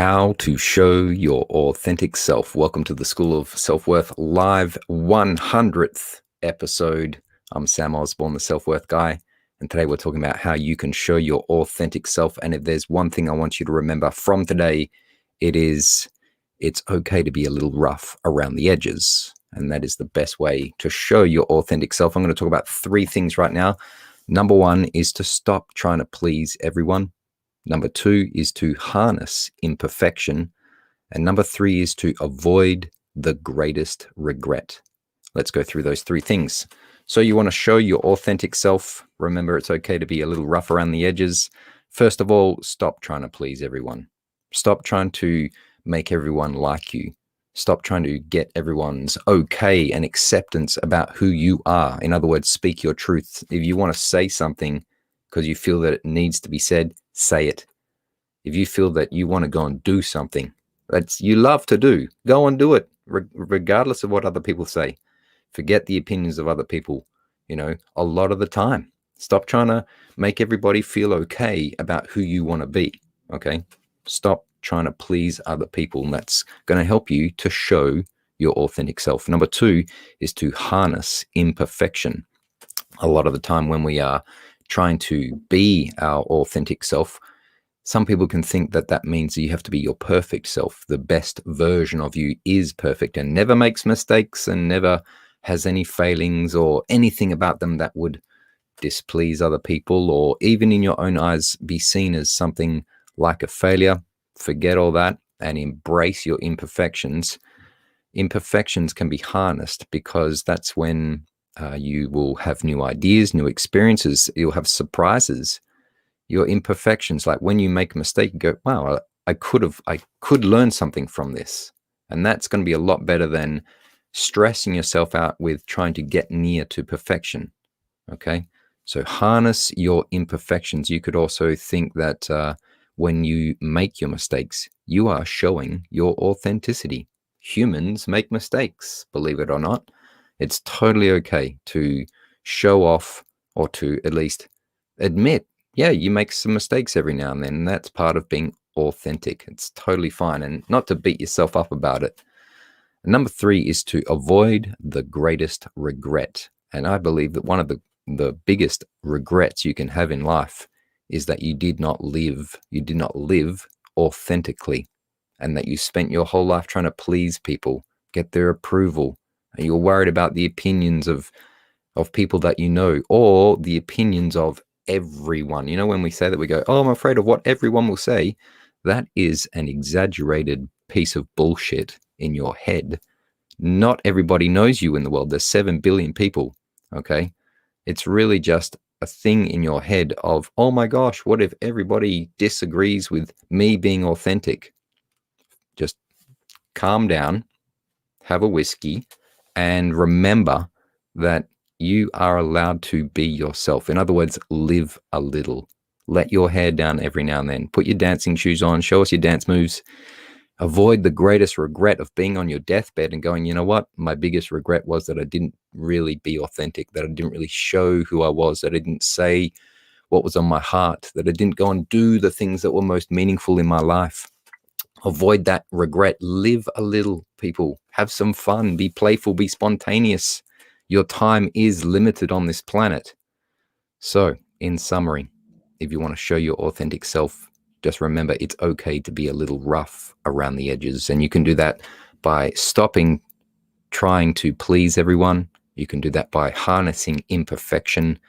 How to show your authentic self. Welcome to the School of Self-Worth Live 100th episode. I'm Sam Osborne, the Self-Worth Guy, and today we're talking about how you can show your authentic self. And if there's one thing I want you to remember from today, it's okay to be a little rough around the edges. And that is the best way to show your authentic self. I'm going to talk about three things right now. Number one is to stop trying to please everyone. Number two is to harness imperfection. And number three is to avoid the greatest regret. Let's go through those three things. So you want to show your authentic self. Remember, it's okay to be a little rough around the edges. First of all, stop trying to please everyone. Stop trying to make everyone like you. Stop trying to get everyone's okay and acceptance about who you are. In other words, speak your truth. If you want to say something because you feel that it needs to be said, say it. If you feel that you want to go and do something that you love to do, go and do it, regardless of what other people say. Forget the opinions of other people, a lot of the time. Stop trying to make everybody feel okay about who you want to be, okay? Stop trying to please other people, and that's going to help you to show your authentic self. Number two is to harness imperfection. A lot of the time when we are trying to be our authentic self, some people can think that that means you have to be your perfect self. The best version of you is perfect and never makes mistakes and never has any failings or anything about them that would displease other people or even in your own eyes be seen as something like a failure. Forget all that and embrace your imperfections. Imperfections can be harnessed because that's when you will have new ideas, new experiences. You'll have surprises. Your imperfections, like when you make a mistake, you go, wow, I could learn something from this. And that's going to be a lot better than stressing yourself out with trying to get near to perfection. Okay. So harness your imperfections. You could also think that when you make your mistakes, you are showing your authenticity. Humans make mistakes, believe it or not. It's totally okay to show off or to at least admit, yeah, you make some mistakes every now and then. And that's part of being authentic. It's totally fine, and not to beat yourself up about it. And number three is to avoid the greatest regret. And I believe that one of the biggest regrets you can have in life is that you did not live authentically, and that you spent your whole life trying to please people, get their approval, and you're worried about the opinions of people that you know, or the opinions of everyone. When we say that, we go, oh, I'm afraid of what everyone will say. That is an exaggerated piece of bullshit in your head. Not everybody knows you in the world. There's 7 billion people, okay? It's really just a thing in your head of, oh my gosh, what if everybody disagrees with me being authentic? Just calm down, have a whiskey, and remember that you are allowed to be yourself. In other words, live a little. Let your hair down every now and then. Put your dancing shoes on. Show us your dance moves. Avoid the greatest regret of being on your deathbed and going, you know what? My biggest regret was that I didn't really be authentic, that I didn't really show who I was, that I didn't say what was on my heart, that I didn't go and do the things that were most meaningful in my life. Avoid that regret. Live a little, people. Have some fun. Be playful. Be spontaneous. Your time is limited on this planet. So, in summary, if you want to show your authentic self, just remember it's okay to be a little rough around the edges. And you can do that by stopping trying to please everyone. You can do that by harnessing imperfection.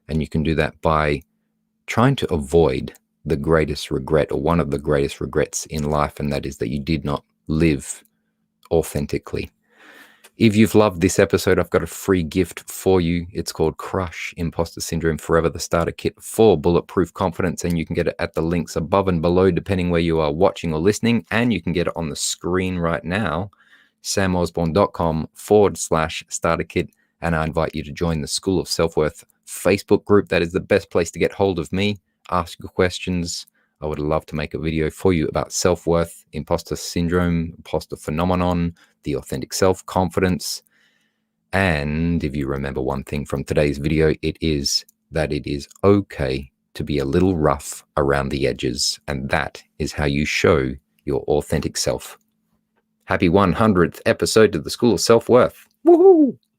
And you can do that by trying to avoid the greatest regret, or one of the greatest regrets in life, and that is that you did not live authentically. If you've loved this episode, I've got a free gift for you. It's called Crush Imposter Syndrome Forever, the starter kit for bulletproof confidence, and you can get it at the links above and below, depending where you are watching or listening, and you can get it on the screen right now, samosborne.com/starter kit, and I invite you to join the School of Self-Worth Facebook group. That is the best place to get hold of me. Ask your questions. I would love to make a video for you about self-worth, imposter syndrome, imposter phenomenon, the authentic self, confidence. And if you remember one thing from today's video, it is that it is okay to be a little rough around the edges. And that is how you show your authentic self. Happy 100th episode to the School of Self-Worth. Woohoo!